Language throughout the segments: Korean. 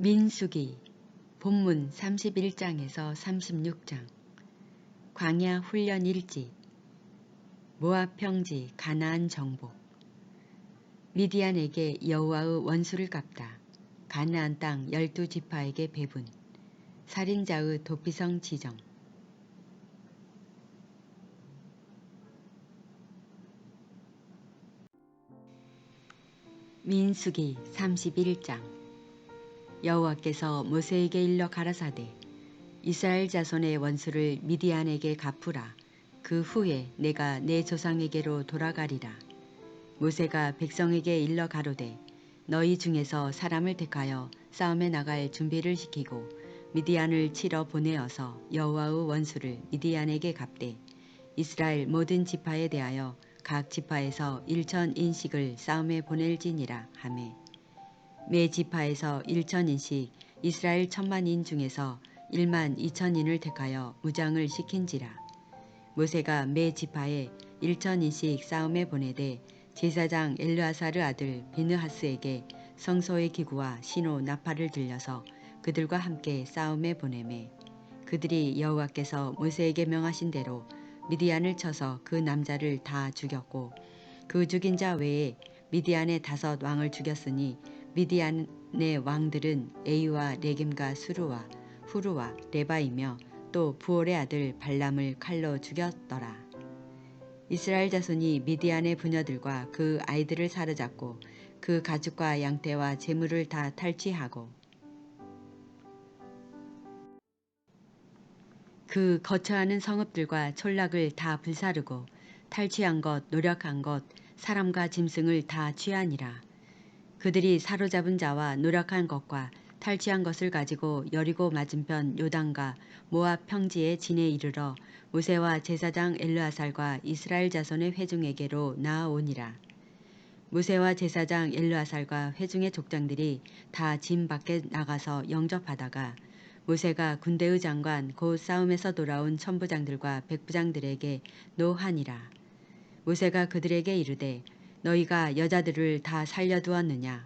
민수기 본문 31장에서 36장 광야 훈련 일지 모압 평지 가나안 정복 미디안에게 여호와의 원수를 갚다. 가나안 땅 12지파에게 배분 살인자의 도피성 지정 민수기 31장 여호와께서 모세에게 일러 가라사대 이스라엘 자손의 원수를 미디안에게 갚으라. 그 후에 내가 내 조상에게로 돌아가리라. 모세가 백성에게 일러 가로되 너희 중에서 사람을 택하여 싸움에 나갈 준비를 시키고 미디안을 치러 보내어서 여호와의 원수를 미디안에게 갚되 이스라엘 모든 지파에 대하여 각 지파에서 1000인씩을 싸움에 보낼지니라 하매 매 지파에서 1000인씩 이스라엘 1000만인 중에서 12000인을 택하여 무장을 시킨지라. 모세가 매 지파에 1000인씩 싸움에 보내되 제사장 엘르아사르 아들 비느하스에게 성소의 기구와 신호 나팔을 들려서 그들과 함께 싸움에 보내매 그들이 여호와께서 모세에게 명하신 대로 미디안을 쳐서 그 남자를 다 죽였고 그 죽인 자 외에 미디안의 5 왕을 죽였으니 미디안의 왕들은 에이와 레겜과 수르와 후르와 레바이며 또 부올의 아들 발람을 칼로 죽였더라. 이스라엘 자손이 미디안의 부녀들과 그 아이들을 사로잡고 그 가축과 양떼와 재물을 다 탈취하고 그 거처하는 성읍들과 촌락을 다 불사르고 탈취한 것, 노력한 것, 사람과 짐승을 다 취하니라. 그들이 사로잡은 자와 노력한 것과 탈취한 것을 가지고 여리고 맞은편 요단과 모압 평지에 진에 이르러 모세와 제사장 엘르아살과 이스라엘 자손의 회중에게로 나아오니라. 모세와 제사장 엘르아살과 회중의 족장들이 다 진 밖에 나가서 영접하다가 모세가 군대의 장관 곧 싸움에서 돌아온 천부장들과 백부장들에게 노하니라. 모세가 그들에게 이르되 너희가 여자들을 다 살려두었느냐.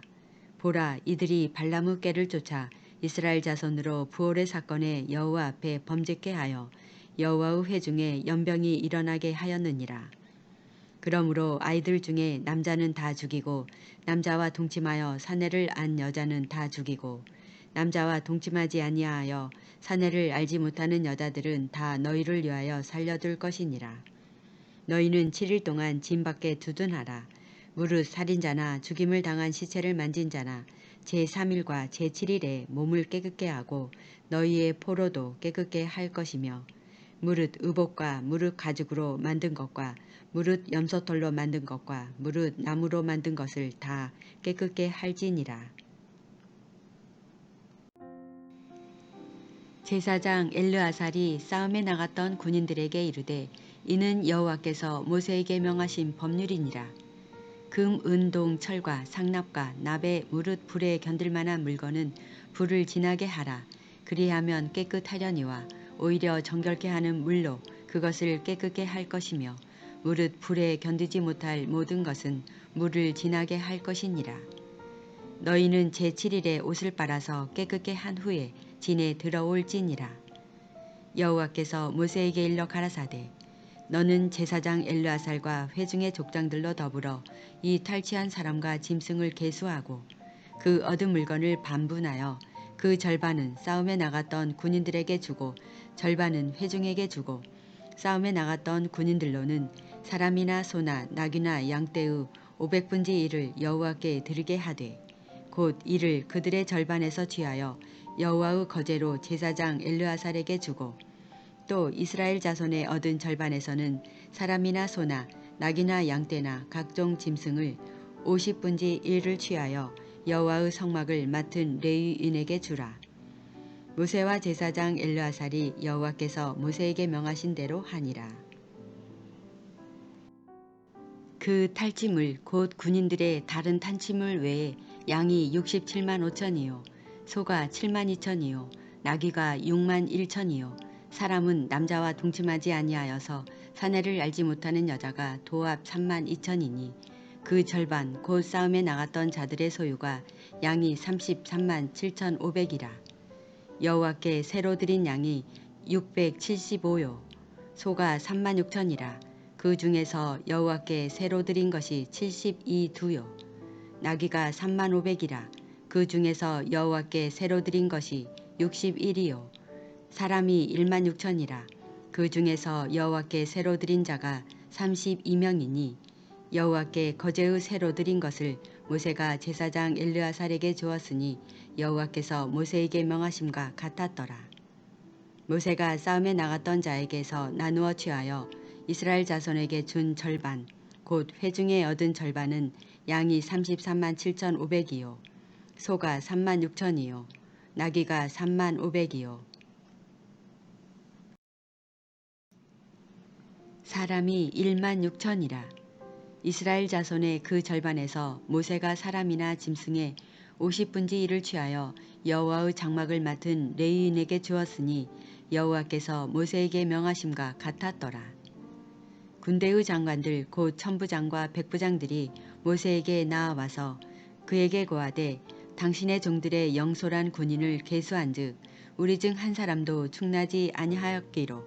보라 이들이 발람의 꾀를 쫓아 이스라엘 자손으로 부올의 사건에 여호와 앞에 범죄케 하여 여호와의 회중에 연병이 일어나게 하였느니라. 그러므로 아이들 중에 남자는 다 죽이고 남자와 동침하여 사내를 안 여자는 다 죽이고 남자와 동침하지 아니하여 사내를 알지 못하는 여자들은 다 너희를 위하여 살려둘 것이니라. 너희는 7일 동안 진 밖에 두둔하라. 무릇 살인자나 죽임을 당한 시체를 만진 자나 제3일과 제7일에 몸을 깨끗게 하고 너희의 포로도 깨끗게 할 것이며 무릇 의복과 무릇 가죽으로 만든 것과 무릇 염소털로 만든 것과 무릇 나무로 만든 것을 다 깨끗게 할지니라. 제사장 엘르아살이 싸움에 나갔던 군인들에게 이르되 이는 여호와께서 모세에게 명하신 법률이니라. 금, 은, 동, 철과 상납과 납에 무릇 불에 견딜 만한 물건은 불을 지나게 하라. 그리하면 깨끗하려니와 오히려 정결케 하는 물로 그것을 깨끗게 할 것이며 무릇 불에 견디지 못할 모든 것은 물을 지나게 할 것이니라. 너희는 제7일에 옷을 빨아서 깨끗게 한 후에 진에 들어올지니라. 여호와께서 모세에게 일러 가라사대 너는 제사장 엘르아살과 회중의 족장들로 더불어 이 탈취한 사람과 짐승을 계수하고 그 얻은 물건을 반분하여 그 절반은 싸움에 나갔던 군인들에게 주고 절반은 회중에게 주고 싸움에 나갔던 군인들로는 사람이나 소나 낙이나 양떼의 500분의 1을 여호와께 드리게 하되 곧 이를 그들의 절반에서 취하여 여호와의 거제로 제사장 엘르아살에게 주고 또 이스라엘 자손의 얻은 절반에서는 사람이나 소나 낙이나 양떼나 각종 짐승을 50분의 1을 취하여 여호와의 성막을 맡은 레위인에게 주라. 모세와 제사장 엘르아살이 여호와께서 모세에게 명하신 대로 하니라. 그 탈취물 곧 군인들의 다른 탄취물 외에 양이 67만 5천이요 소가 7만 2천이요 나귀가 6만 1천이요 사람은 남자와 동침하지 아니하여서 사내를 알지 못하는 여자가 도합 3만 2천이니 그 절반 곧 싸움에 나갔던 자들의 소유가 양이 33만 7,500이라. 여호와께 새로 드린 양이 675요. 소가 3만 6천이라. 그 중에서 여호와께 새로 드린 것이 72두요. 나귀가 3만 500이라. 그 중에서 여호와께 새로 드린 것이 61이요. 사람이 1만 6천이라. 그 중에서 여호와께 새로 드린 자가 32명이니 여호와께 거제의 새로 드린 것을 모세가 제사장 엘르아살에게 주었으니 여호와께서 모세에게 명하심과 같았더라. 모세가 싸움에 나갔던 자에게서 나누어 취하여 이스라엘 자손에게 준 절반 곧 회중에 얻은 절반은 양이 33만 7,500이요. 소가 3만 6천이요. 나귀가 3만 500이요. 사람이 1만 6천이라. 이스라엘 자손의 그 절반에서 모세가 사람이나 짐승의 50분지 1을 취하여 여호와의 장막을 맡은 레위인에게 주었으니 여호와께서 모세에게 명하심과 같았더라. 군대의 장관들 곧 천부장과 백부장들이 모세에게 나아와서 그에게 고하되 당신의 종들의 영솔한 군인을 계수한즉 우리 중 한 사람도 충나지 아니하였기로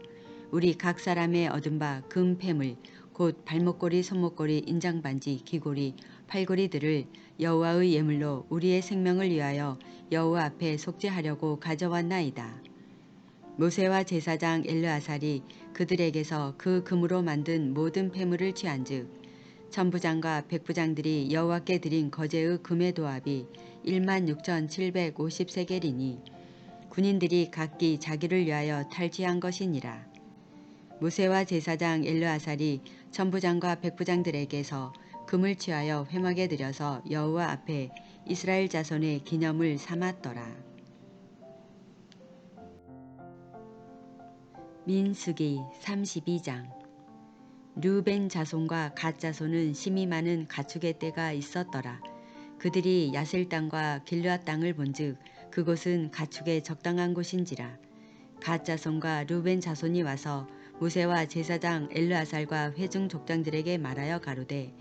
우리 각 사람의 얻은 바 금 패물 곧 발목걸이 손목걸이 인장반지 귀고리 팔고리들을 여호와의 예물로 우리의 생명을 위하여 여호와 앞에 속죄하려고 가져왔나이다. 모세와 제사장 엘르아살이 그들에게서 그 금으로 만든 모든 패물을 취한즉 천부장과 백부장들이 여호와께 드린 거제의 금의 도합이 16,750세겔이니 군인들이 각기 자기를 위하여 탈취한 것이니라. 모세와 제사장 엘르아살이 천부장과 백부장들에게서 금을 취하여 회막에 들여서 여호와 앞에 이스라엘 자손의 기념을 삼았더라. 민수기 32장. 르우벤 자손과 갓 자손은 심이 많은 가축의 떼가 있었더라. 그들이 야셀 땅과 길르앗 땅을 본즉 그곳은 가축의 적당한 곳인지라. 갓 자손과 르우벤 자손이 와서 모세와 제사장 엘르아살과 회중 족장들에게 말하여 가로되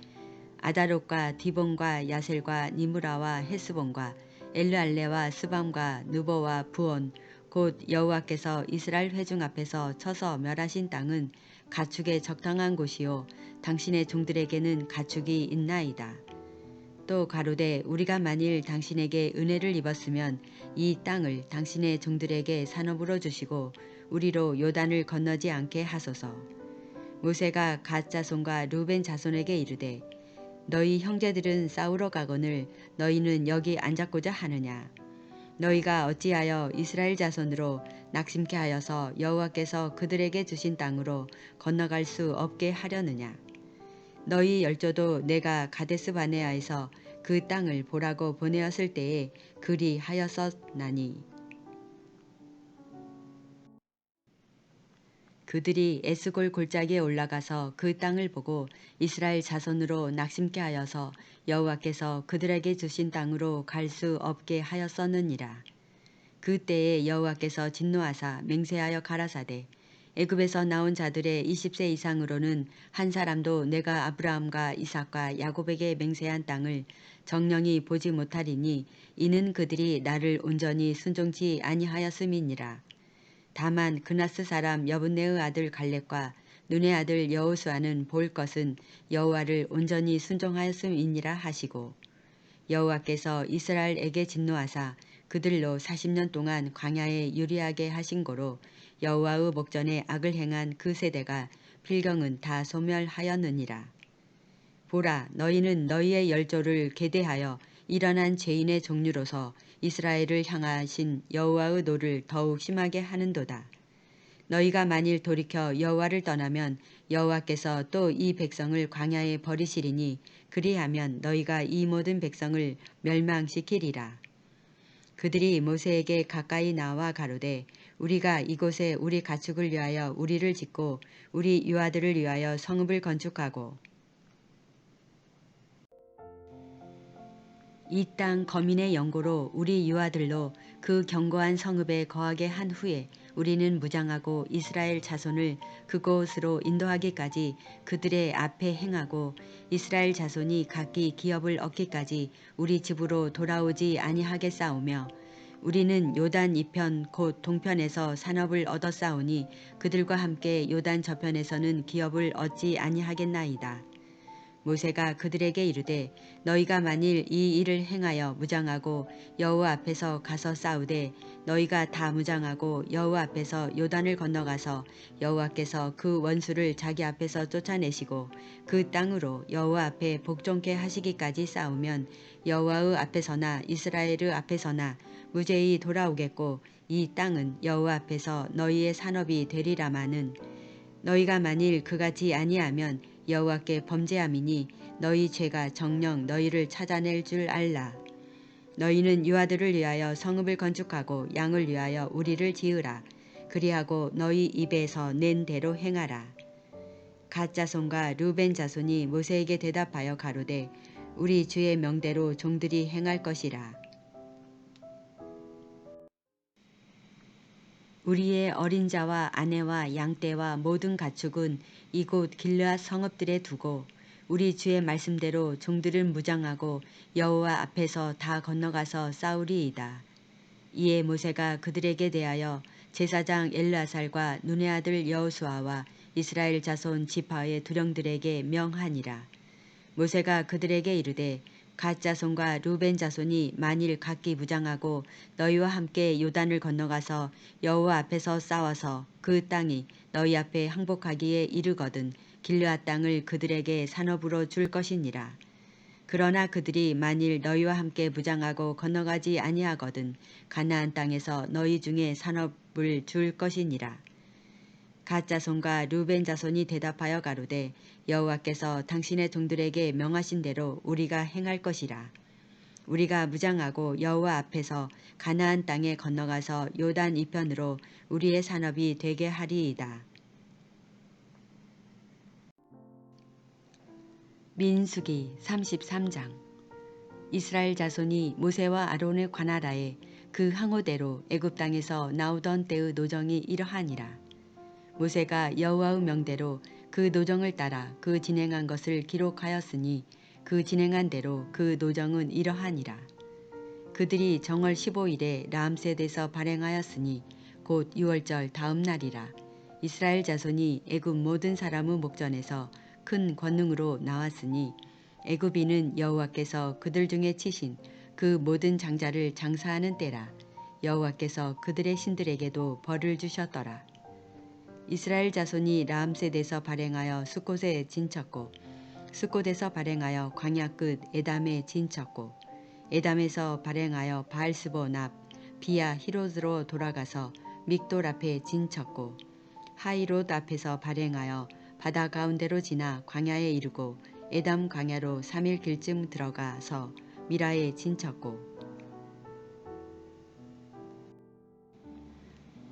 아다롯과 디본과 야셀과 니므라와 헤스본과 엘르알레와 스밤과 느보와 부온 곧 여호와께서 이스라엘 회중 앞에서 쳐서 멸하신 땅은 가축의 적당한 곳이요 당신의 종들에게는 가축이 있나이다. 또 가로되 우리가 만일 당신에게 은혜를 입었으면 이 땅을 당신의 종들에게 산업으로 주시고 우리로 요단을 건너지 않게 하소서. 모세가 갓 자손과 르벤 자손에게 이르되 너희 형제들은 싸우러 가거늘 너희는 여기 앉았고자 하느냐. 너희가 어찌하여 이스라엘 자손으로 낙심케 하여서 여호와께서 그들에게 주신 땅으로 건너갈 수 없게 하려느냐. 너희 열조도 내가 가데스 바네아에서 그 땅을 보라고 보내었을 때에 그리 하였었나니 그들이 에스골 골짜기에 올라가서 그 땅을 보고 이스라엘 자손으로 낙심케 하여서 여호와께서 그들에게 주신 땅으로 갈 수 없게 하였었느니라. 그때에 여호와께서 진노하사 맹세하여 가라사대 애굽에서 나온 자들의 20세 이상으로는 한 사람도 내가 아브라함과 이삭과 야곱에게 맹세한 땅을 정령이 보지 못하리니 이는 그들이 나를 온전히 순종치 아니하였음이니라. 다만 그나스 사람 여분네의 아들 갈렙과 눈의 아들 여호수아는 볼 것은 여호와를 온전히 순종하였음이니라 하시고 여호와께서 이스라엘에게 진노하사 그들로 40년 동안 광야에 유리하게 하신 고로 여호와의 목전에 악을 행한 그 세대가 필경은 다 소멸하였느니라. 보라 너희는 너희의 열조를 계대하여 일어난 죄인의 종류로서 이스라엘을 향하신 여호와의 노를 더욱 심하게 하는도다. 너희가 만일 돌이켜 여호와를 떠나면 여호와께서 또 이 백성을 광야에 버리시리니 그리하면 너희가 이 모든 백성을 멸망시키리라. 그들이 모세에게 가까이 나와 가로되 우리가 이곳에 우리 가축을 위하여 우리를 짓고 우리 유아들을 위하여 성읍을 건축하고 이 땅 거민의 영고로 우리 유아들로 그 견고한 성읍에 거하게 한 후에 우리는 무장하고 이스라엘 자손을 그곳으로 인도하기까지 그들의 앞에 행하고 이스라엘 자손이 각기 기업을 얻기까지 우리 집으로 돌아오지 아니하겠사오며 우리는 요단 이편 곧 동편에서 산업을 얻었사오니 그들과 함께 요단 저편에서는 기업을 얻지 아니하겠나이다. 모세가 그들에게 이르되 너희가 만일 이 일을 행하여 무장하고 여호와 앞에서 가서 싸우되 너희가 다 무장하고 여호와 앞에서 요단을 건너가서 여호와께서 그 원수를 자기 앞에서 쫓아내시고 그 땅으로 여호와 앞에 복종케 하시기까지 싸우면 여호와의 앞에서나 이스라엘의 앞에서나 무죄히 돌아오겠고 이 땅은 여호와 앞에서 너희의 산업이 되리라마는 너희가 만일 그같이 아니하면 여호와께 범죄함이니 너희 죄가 정녕 너희를 찾아낼 줄 알라. 너희는 유아들을 위하여 성읍을 건축하고 양을 위하여 우리를 지으라. 그리하고 너희 입에서 낸 대로 행하라. 갓 자손과 르벤 자손이 모세에게 대답하여 가로되 우리 주의 명대로 종들이 행할 것이라. 우리의 어린 자와 아내와 양떼와 모든 가축은 이곳 길르앗 성읍들에 두고 우리 주의 말씀대로 종들은 무장하고 여호와 앞에서 다 건너가서 싸우리이다. 이에 모세가 그들에게 대하여 제사장 엘르아살과 눈의 아들 여호수아와 이스라엘 자손 지파의 두령들에게 명하니라. 모세가 그들에게 이르되 갓 자손과 루벤 자손이 만일 각기 무장하고 너희와 함께 요단을 건너가서 여호와 앞에서 싸워서 그 땅이 너희 앞에 항복하기에 이르거든 길르앗 땅을 그들에게 산업으로 줄 것이니라. 그러나 그들이 만일 너희와 함께 무장하고 건너가지 아니하거든 가나안 땅에서 너희 중에 산업을 줄 것이니라. 갓 자손과 르벤 자손이 대답하여 가로되 여호와께서 당신의 종들에게 명하신 대로 우리가 행할 것이라. 우리가 무장하고 여호와 앞에서 가나안 땅에 건너가서 요단 이편으로 우리의 산업이 되게 하리이다. 민수기 33장. 이스라엘 자손이 모세와 아론의 관하라에 그 항오대로 애굽 땅에서 나오던 때의 노정이 이러하니라. 모세가 여호와의 명대로 그 노정을 따라 그 진행한 것을 기록하였으니 그 진행한 대로 그 노정은 이러하니라. 그들이 정월 15일에 람셋에서 발행하였으니 곧 6월절 다음 날이라. 이스라엘 자손이 애굽 모든 사람의 목전에서 큰 권능으로 나왔으니 애굽인은 여호와께서 그들 중에 치신 그 모든 장자를 장사하는 때라. 여호와께서 그들의 신들에게도 벌을 주셨더라. 이스라엘 자손이 람셋에서 발행하여 숫곳에 진쳤고 숫곳에서 발행하여 광야 끝 에담에 진쳤고 에담에서 발행하여 바알스본 앞 비야 히롯으로 돌아가서 믹돌 앞에 진쳤고 하이롯 앞에서 발행하여 바다 가운데로 지나 광야에 이르고 에담 광야로 3일 길쯤 들어가서 미라에 진쳤고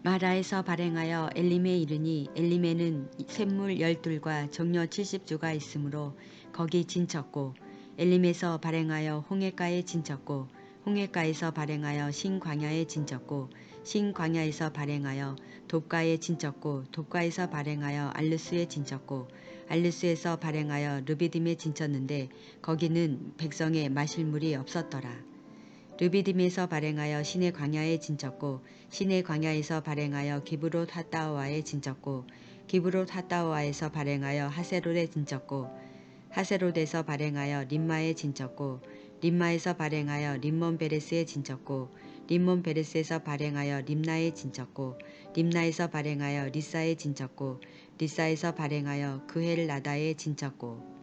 마라에서 발행하여 엘림에 이르니 엘림에는 샘물 12과 정려 70주가 있으므로 거기 진쳤고 엘림에서 발행하여 홍해가에 진쳤고 홍해가에서 발행하여 신광야에 진쳤고 신광야에서 발행하여 돕가에 진쳤고 돕가에서 발행하여 알르스에 진쳤고 알르스에서 발행하여 르비딤에 진쳤는데 거기는 백성의 마실 물이 없었더라. 르비딤에서 발행하여 신의 광야에 진쳤고 신의 광야에서 발행하여 기브롯 핫다오아에 진쳤고 기브롯 핫다오아에서 발행하여 하세롯에 진쳤고 하세롯에서 발행하여 림마에 진쳤고 림마에서 발행하여 림몬 베레스에 진쳤고 림몬 베레스에서 발행하여 림나에 진쳤고 림나에서 발행하여 리사에 진쳤고 리사에서 발행하여 그헬 나다에 진쳤고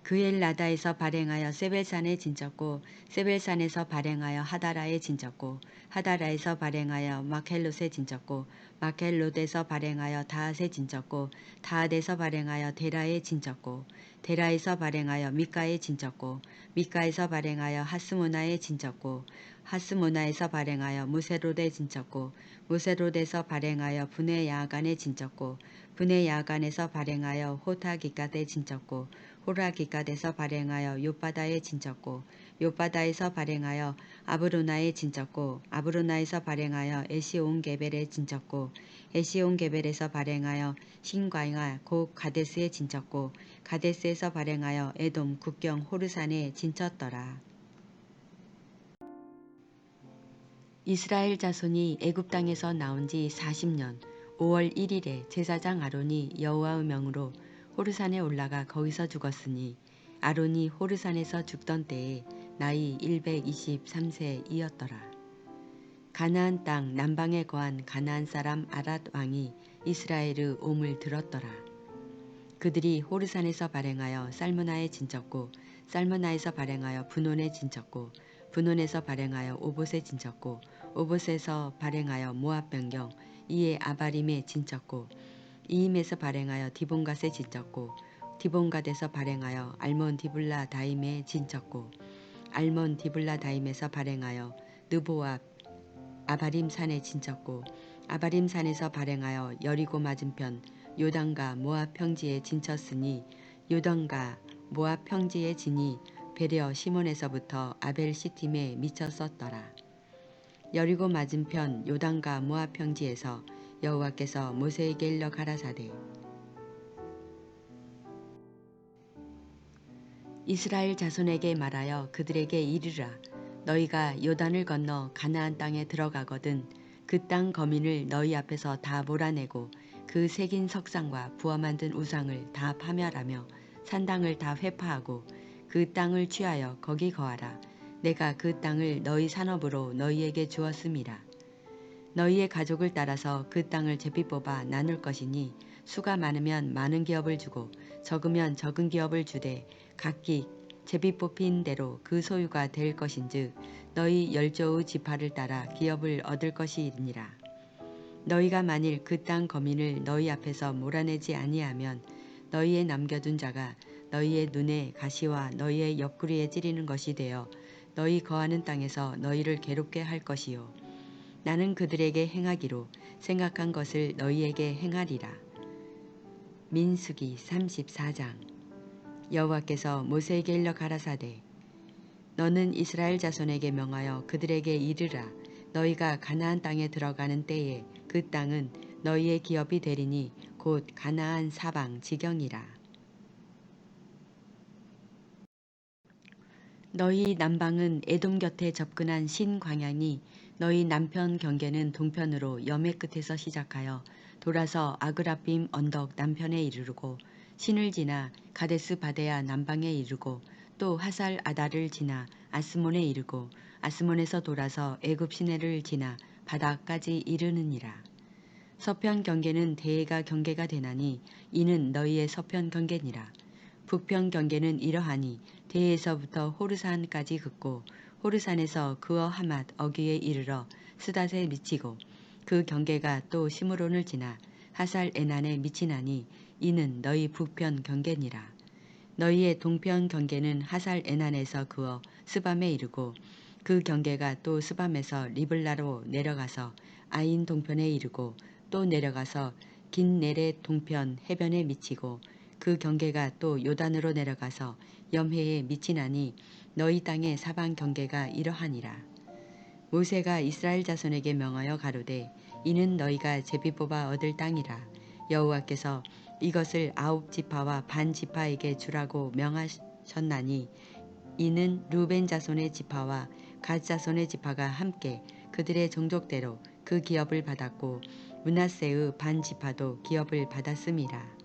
그엘라다에서 발행하여 세벨산에 진쳤고 세벨산에서 발행하여 하다라에 진쳤고 하다라에서 발행하여 마켈롯에 진쳤고 마켈롯에서 발행하여 다핫에 진쳤고 다핫에서 발행하여 데라에 진쳤고 데라에서 발행하여 미가에 진쳤고 미가에서 발행하여 하스모나에 진쳤고 하스모나에서 발행하여 무세롯에 진쳤고 무세롯에서 발행하여 분해 야간에 진쳤고 분해 야간에서 발행하여 호타기갓에 진쳤고 호라기갓에서 발행하여 욥바다에 진쳤고 욥바다에서 발행하여 아브로나에 진쳤고 아브로나에서 발행하여 에시온게벨에 진쳤고 에시온게벨에서 발행하여 신과잉아 곧 가데스에 진쳤고 가데스에서 발행하여 에돔 국경 호르산에 진쳤더라. 이스라엘 자손이 애굽 땅에서 나온 지 40년 5월 1일에 제사장 아론이 여호와의 명으로 호르산에 올라가 거기서 죽었으니 아론이 호르산에서 죽던 때에 나이 123세이었더라. 가나안 땅 남방에 거한 가나안 사람 아랏 왕이 이스라엘의 옴을 들었더라. 그들이 호르산에서 발행하여 살므나에 진쳤고 살므나에서 발행하여 분온에 진쳤고 분온에서 발행하여 오봇에 진쳤고 오봇에서 발행하여 모압 변경 이에 아바림에 진쳤고 이임에서 발행하여 디본갓에 진쳤고 디본갓에서 발행하여 알몬 디블라 다임에 진쳤고 알몬 디블라 다임에서 발행하여 느보압 아바림 산에 진쳤고 아바림 산에서 발행하여 여리고 맞은편 요단과 모압 평지에 진쳤으니 요단과 모압 평지에 진이 베레어 시몬에서부터 아벨 시팀에 미쳤었더라. 여리고 맞은편 요단과 모압 평지에서 여호와께서 모세에게 일러 가라사대 이스라엘 자손에게 말하여 그들에게 이르라. 너희가 요단을 건너 가나안 땅에 들어가거든 그 땅 거민을 너희 앞에서 다 몰아내고 그 새긴 석상과 부어 만든 우상을 다 파멸하며 산당을 다 회파하고 그 땅을 취하여 거기 거하라. 내가 그 땅을 너희 산업으로 너희에게 주었음이라. 너희의 가족을 따라서 그 땅을 제비 뽑아 나눌 것이니 수가 많으면 많은 기업을 주고 적으면 적은 기업을 주되 각기 제비 뽑힌 대로 그 소유가 될 것인즉 너희 열조의 지파를 따라 기업을 얻을 것이니라. 너희가 만일 그 땅 거민을 너희 앞에서 몰아내지 아니하면 너희의 남겨둔 자가 너희의 눈에 가시와 너희의 옆구리에 찌르는 것이 되어 너희 거하는 땅에서 너희를 괴롭게 할 것이요 나는 그들에게 행하기로 생각한 것을 너희에게 행하리라. 민수기 34장. 여호와께서 모세에게 일러 가라사대 너는 이스라엘 자손에게 명하여 그들에게 이르라. 너희가 가나안 땅에 들어가는 때에 그 땅은 너희의 기업이 되리니 곧 가나안 사방 지경이라. 너희 남방은 에돔 곁에 접근한 신광야니 너희 남편 경계는 동편으로 여매 끝에서 시작하여 돌아서 아그라빔 언덕 남편에 이르르고 신을 지나 가데스 바데아 남방에 이르고 또 하살 아다를 지나 아스몬에 이르고 아스몬에서 돌아서 애굽 시내를 지나 바다까지 이르느니라. 서편 경계는 대해가 경계가 되나니 이는 너희의 서편 경계니라. 북편 경계는 이러하니 대에서부터 호르산까지 긋고 호르산에서 그어 하맛 어귀에 이르러 스닷에 미치고 그 경계가 또 시므론을 지나 하살 에난에 미치나니 이는 너희 북편 경계니라. 너희의 동편 경계는 하살 에난에서 그어 스밤에 이르고 그 경계가 또 스밤에서 리블라로 내려가서 아인 동편에 이르고 또 내려가서 긴네레 동편 해변에 미치고 그 경계가 또 요단으로 내려가서 염해에 미치나니 너희 땅의 사방 경계가 이러하니라. 모세가 이스라엘 자손에게 명하여 가로되 이는 너희가 제비 뽑아 얻을 땅이라. 여호와께서 이것을 9지파와 반 지파에게 주라고 명하셨나니 이는 루벤 자손의 지파와 갓 자손의 지파가 함께 그들의 종족대로 그 기업을 받았고 므낫세의 반 지파도 기업을 받았음이라.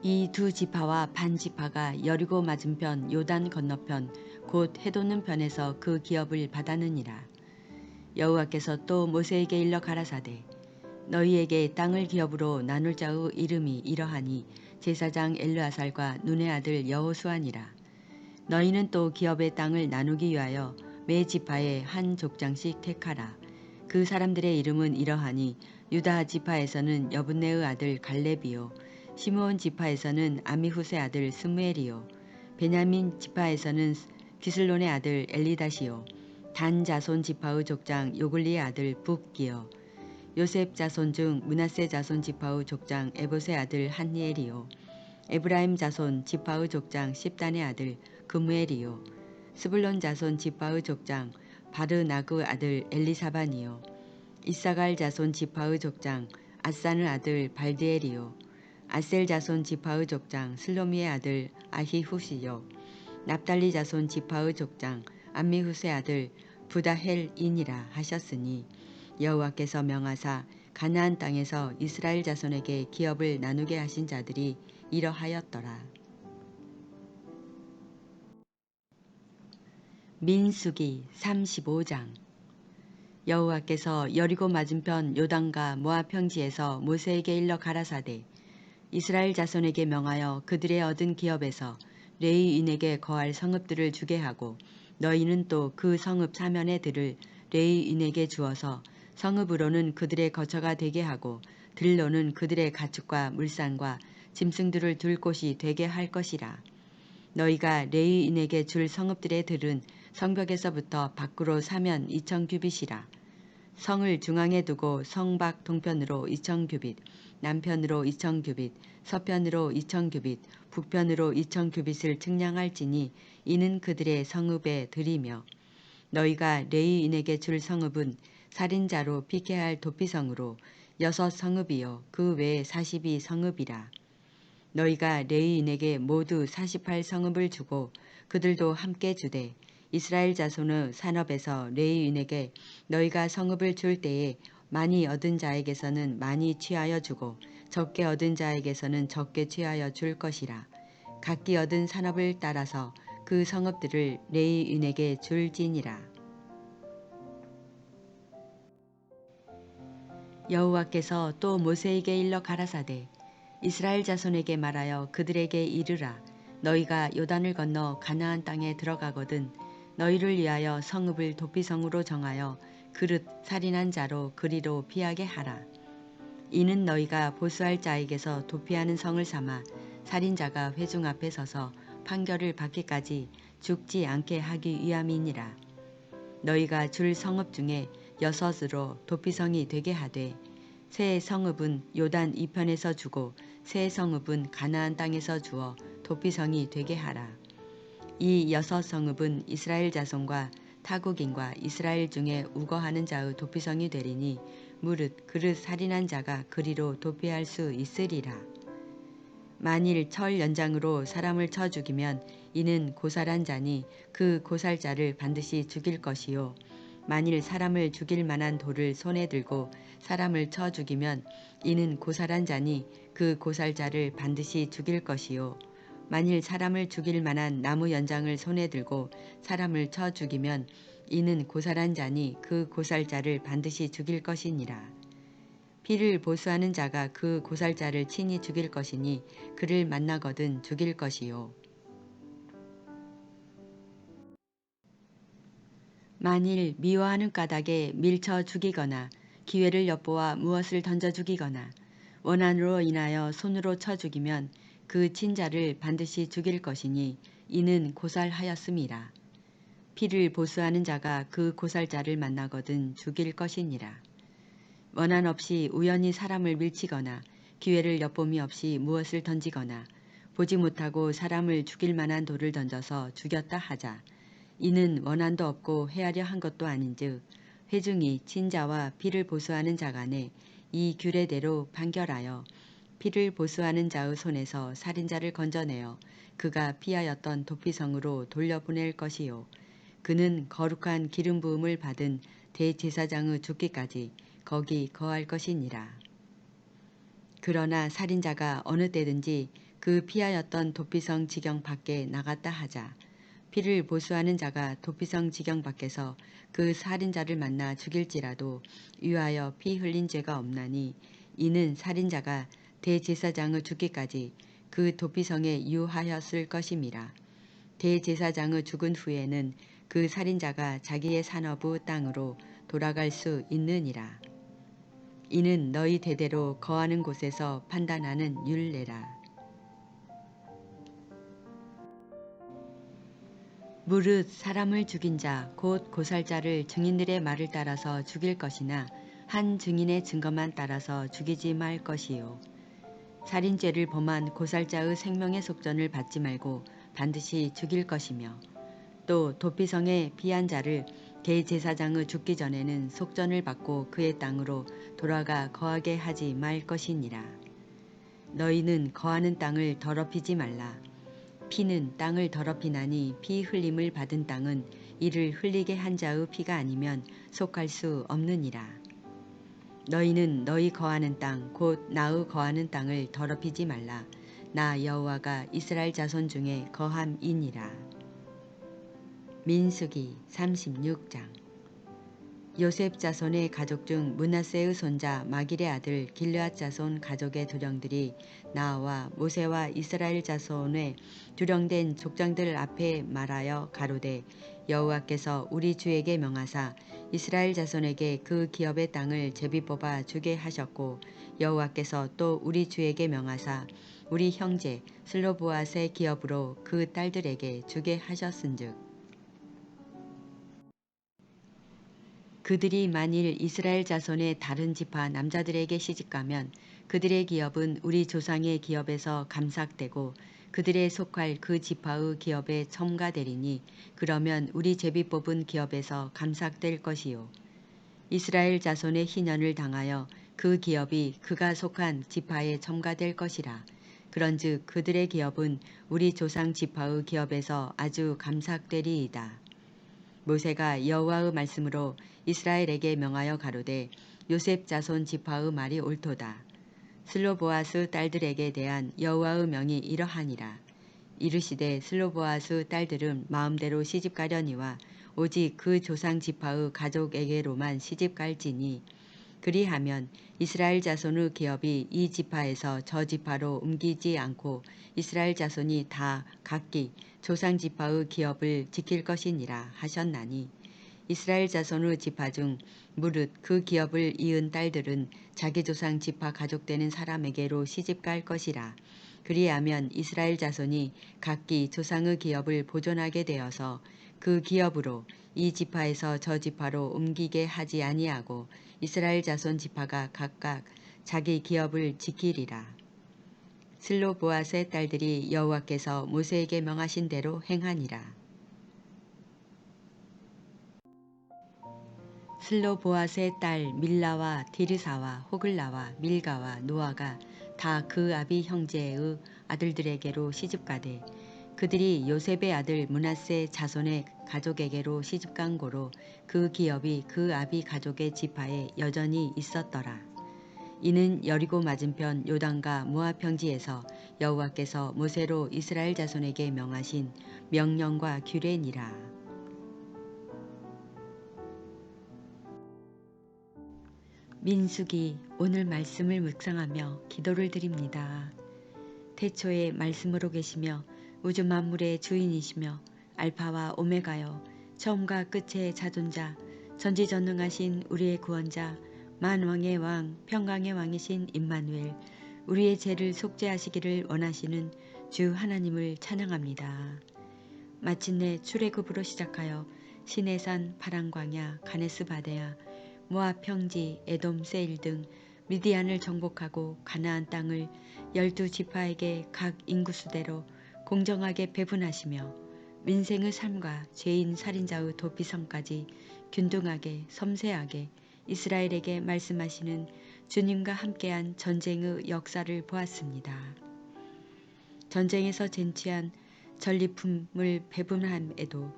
이 두 지파와 반 지파가 여리고 맞은편 요단 건너편 곧 해돋는 편에서 그 기업을 받았느니라. 여호와께서 또 모세에게 일러 가라사대 너희에게 땅을 기업으로 나눌 자의 이름이 이러하니 제사장 엘르아살과 눈의 아들 여호수아니라. 너희는 또 기업의 땅을 나누기 위하여 매 지파에 한 족장씩 택하라. 그 사람들의 이름은 이러하니 유다 지파에서는 여분네의 아들 갈렙이요 시므온 지파에서는 아미훗의 아들 스무엘이요 베냐민 지파에서는 기슬론의 아들 엘리다시요 단 자손 지파의 족장 요글리의 아들 북기요 요셉 자손 중 므낫세 자손 지파의 족장 에봇의 아들 한니엘이요. 에브라임 자손 지파의 족장 십단의 아들 그무엘이요. 스불론 자손 지파의 족장 바르나그 아들 엘리사반이요. 이사갈 자손 지파의 족장 아산의 아들 발디엘이요. 아셀 자손 지파의 족장 슬로미의 아들 아히후시요. 납달리 자손 지파의 족장 암미후스의 아들 부다헬인이라 하셨으니 여호와께서 명하사 가나안 땅에서 이스라엘 자손에게 기업을 나누게 하신 자들이 이러하였더라. 민수기 35장. 여호와께서 여리고 맞은편 요단과 모압 평지에서 모세에게 일러 가라사대 이스라엘 자손에게 명하여 그들의 얻은 기업에서 레위인에게 거할 성읍들을 주게 하고 너희는 또 그 성읍 사면에 들을 레위인에게 주어서 성읍으로는 그들의 거처가 되게 하고 들로는 그들의 가축과 물산과 짐승들을 둘 곳이 되게 할 것이라. 너희가 레위인에게 줄 성읍들의 들은 성벽에서부터 밖으로 사면 2000규빗이라. 성을 중앙에 두고 성 밖 동편으로 2000규빗, 남편으로 2000규빗, 서편으로 2000규빗, 북편으로 2000규빗을 측량할지니 이는 그들의 성읍의 들이며 너희가 레위인에게 줄 성읍은 살인자로 피케할 도피성으로 6성읍이요 그 외에 42성읍이라. 너희가 레위인에게 모두 48성읍을 주고 그들도 함께 주되 이스라엘 자손의 산업에서 레위인에게 너희가 성읍을 줄 때에 많이 얻은 자에게서는 많이 취하여 주고 적게 얻은 자에게서는 적게 취하여 줄 것이라. 각기 얻은 산업을 따라서 그 성읍들을 레위인에게 줄지니라. 여호와께서 또 모세에게 일러 가라사대 이스라엘 자손에게 말하여 그들에게 이르라. 너희가 요단을 건너 가나안 땅에 들어가거든 너희를 위하여 성읍을 도피성으로 정하여 그릇 살인한 자로 그리로 피하게 하라. 이는 너희가 보수할 자에게서 도피하는 성을 삼아 살인자가 회중 앞에 서서 판결을 받기까지 죽지 않게 하기 위함이니라. 너희가 줄 성읍 중에 6으로 도피성이 되게 하되 새 성읍은 요단 이편에서 주고 새 성읍은 가나안 땅에서 주어 도피성이 되게 하라. 이 6성읍은 이스라엘 자손과 타국인과 이스라엘 중에 우거하는 자의 도피성이 되리니 무릇 그릇 살인한 자가 그리로 도피할 수 있으리라. 만일 철 연장으로 사람을 쳐 죽이면 이는 고살한 자니 그 고살자를 반드시 죽일 것이요. 만일 사람을 죽일 만한 돌을 손에 들고 사람을 쳐 죽이면 이는 고살한 자니 그 고살자를 반드시 죽일 것이요. 만일 사람을 죽일 만한 나무 연장을 손에 들고 사람을 쳐 죽이면 이는 고살한 자니 그 고살자를 반드시 죽일 것이니라. 피를 보수하는 자가 그 고살자를 친히 죽일 것이니 그를 만나거든 죽일 것이요. 만일 미워하는 까닭에 밀쳐 죽이거나 기회를 엿보아 무엇을 던져 죽이거나 원한으로 인하여 손으로 쳐 죽이면 그 친자를 반드시 죽일 것이니 이는 고살하였음이라. 피를 보수하는 자가 그 고살자를 만나거든 죽일 것이니라. 원한 없이 우연히 사람을 밀치거나 기회를 엿봄이 없이 무엇을 던지거나 보지 못하고 사람을 죽일 만한 돌을 던져서 죽였다 하자. 이는 원한도 없고 헤아려 한 것도 아닌즉 회중이 친자와 피를 보수하는 자 간에 이 규례대로 판결하여 피를 보수하는 자의 손에서 살인자를 건져내어 그가 피하였던 도피성으로 돌려보낼 것이요. 그는 거룩한 기름 부음을 받은 대제사장의 죽기까지 거기 거할 것이니라. 그러나 살인자가 어느 때든지 그 피하였던 도피성 지경 밖에 나갔다 하자. 피를 보수하는 자가 도피성 지경 밖에서 그 살인자를 만나 죽일지라도 위하여 피 흘린 죄가 없나니 이는 살인자가 대제사장의 죽기까지 그 도피성에 유하였을 것임이라. 대제사장의 죽은 후에는 그 살인자가 자기의 산업의 땅으로 돌아갈 수 있느니라. 이는 너희 대대로 거하는 곳에서 판단하는 율례라. 무릇 사람을 죽인 자 곧 고살자를 증인들의 말을 따라서 죽일 것이나 한 증인의 증거만 따라서 죽이지 말 것이요. 살인죄를 범한 고살자의 생명의 속전을 받지 말고 반드시 죽일 것이며 또 도피성에 피한 자를 대제사장의 죽기 전에는 속전을 받고 그의 땅으로 돌아가 거하게 하지 말 것이니라. 너희는 거하는 땅을 더럽히지 말라. 피는 땅을 더럽히나니 피 흘림을 받은 땅은 이를 흘리게 한 자의 피가 아니면 속할 수 없느니라. 너희는 너희 거하는 땅 곧 나의 거하는 땅을 더럽히지 말라. 나 여호와가 이스라엘 자손 중에 거함이니라. 민수기 36장. 요셉 자손의 가족 중 므낫세의 손자 마길의 아들 길르앗 자손 가족의 두령들이 나와 모세와 이스라엘 자손의 두령된 족장들 앞에 말하여 가로되 여호와께서 우리 주에게 명하사 이스라엘 자손에게 그 기업의 땅을 제비 뽑아 주게 하셨고 여호와께서 또 우리 주에게 명하사 우리 형제 슬로보앗의 기업으로 그 딸들에게 주게 하셨은즉 그들이 만일 이스라엘 자손의 다른 지파 남자들에게 시집가면 그들의 기업은 우리 조상의 기업에서 감삭되고 그들의 속할 그 지파의 기업에 첨가되리니 그러면 우리 제비 뽑은 기업에서 감삭될 것이요. 이스라엘 자손의 희년을 당하여 그 기업이 그가 속한 지파에 첨가될 것이라. 그런즉 그들의 기업은 우리 조상 지파의 기업에서 아주 감삭되리이다. 모세가 여호와의 말씀으로 이스라엘에게 명하여 가로되 요셉 자손 지파의 말이 옳도다. 슬로보아스 딸들에게 대한 여호와의 명이 이러하니라. 이르시되 슬로보아스 딸들은 마음대로 시집가려니와 오직 그 조상 지파의 가족에게로만 시집갈지니 그리하면 이스라엘 자손의 기업이 이 지파에서 저 지파로 옮기지 않고 이스라엘 자손이 다 각기 조상 지파의 기업을 지킬 것이니라 하셨나니 이스라엘 자손의 지파 중 무릇 그 기업을 이은 딸들은 자기 조상 지파 가족되는 사람에게로 시집갈 것이라. 그리하면 이스라엘 자손이 각기 조상의 기업을 보존하게 되어서 그 기업으로 이 지파에서 저 지파로 옮기게 하지 아니하고 이스라엘 자손 지파가 각각 자기 기업을 지키리라. 슬로보앗의 딸들이 여호와께서 모세에게 명하신 대로 행하니라. 슬로보앗의 딸 밀라와 디르사와 호글라와 밀가와 노아가 다 그 아비 형제의 아들들에게로 시집가되 그들이 요셉의 아들 므낫세 자손의 가족에게로 시집간 고로 그 기업이 그 아비 가족의 지파에 여전히 있었더라. 이는 여리고 맞은편 요단과 모압 평지에서 여호와께서 모세로 이스라엘 자손에게 명하신 명령과 규례니라. 민수기. 오늘 말씀을 묵상하며 기도를 드립니다. 태초에 말씀으로 계시며 우주 만물의 주인이시며 알파와 오메가여 처음과 끝의 자존자 전지전능하신 우리의 구원자 만왕의 왕 평강의 왕이신 임마누엘 우리의 죄를 속죄하시기를 원하시는 주 하나님을 찬양합니다. 마침내 출애굽으로 시작하여 시내산 파란광야 가네스 바데아 모압 평지 에돔 세일 등 미디안을 정복하고 가나안 땅을 12지파에게 각 인구수대로 공정하게 배분하시며 민생의 삶과 죄인 살인자의 도피성까지 균등하게 섬세하게 이스라엘에게 말씀하시는 주님과 함께한 전쟁의 역사를 보았습니다. 전쟁에서 쟁취한 전리품을 배분함에도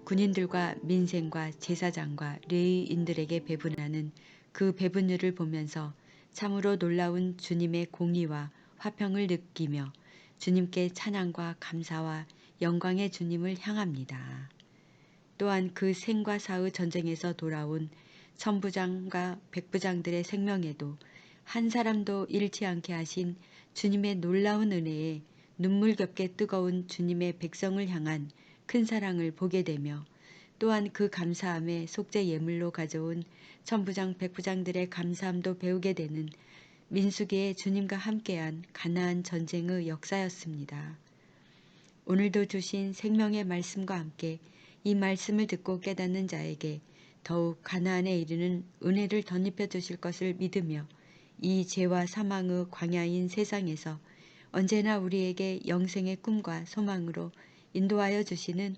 군인들과 민생과 제사장과 레위인들에게 배분하는 그 배분율을 보면서 참으로 놀라운 주님의 공의와 화평을 느끼며 주님께 찬양과 감사와 영광의 주님을 향합니다. 또한 그 생과 사의 전쟁에서 돌아온 천부장과 백부장들의 생명에도 한 사람도 잃지 않게 하신 주님의 놀라운 은혜에 눈물겹게 뜨거운 주님의 백성을 향한 큰 사랑을 보게 되며 또한 그 감사함에 속죄 예물로 가져온 천부장 백부장들의 감사함도 배우게 되는 민수기의 주님과 함께한 가나안 전쟁의 역사였습니다. 오늘도 주신 생명의 말씀과 함께 이 말씀을 듣고 깨닫는 자에게 더욱 가나안에 이르는 은혜를 덧입혀 주실 것을 믿으며 이 죄와 사망의 광야인 세상에서 언제나 우리에게 영생의 꿈과 소망으로 인도하여 주시는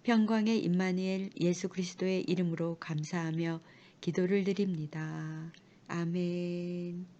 평강의 임마누엘 예수 그리스도의 이름으로 감사하며 기도를 드립니다. 아멘.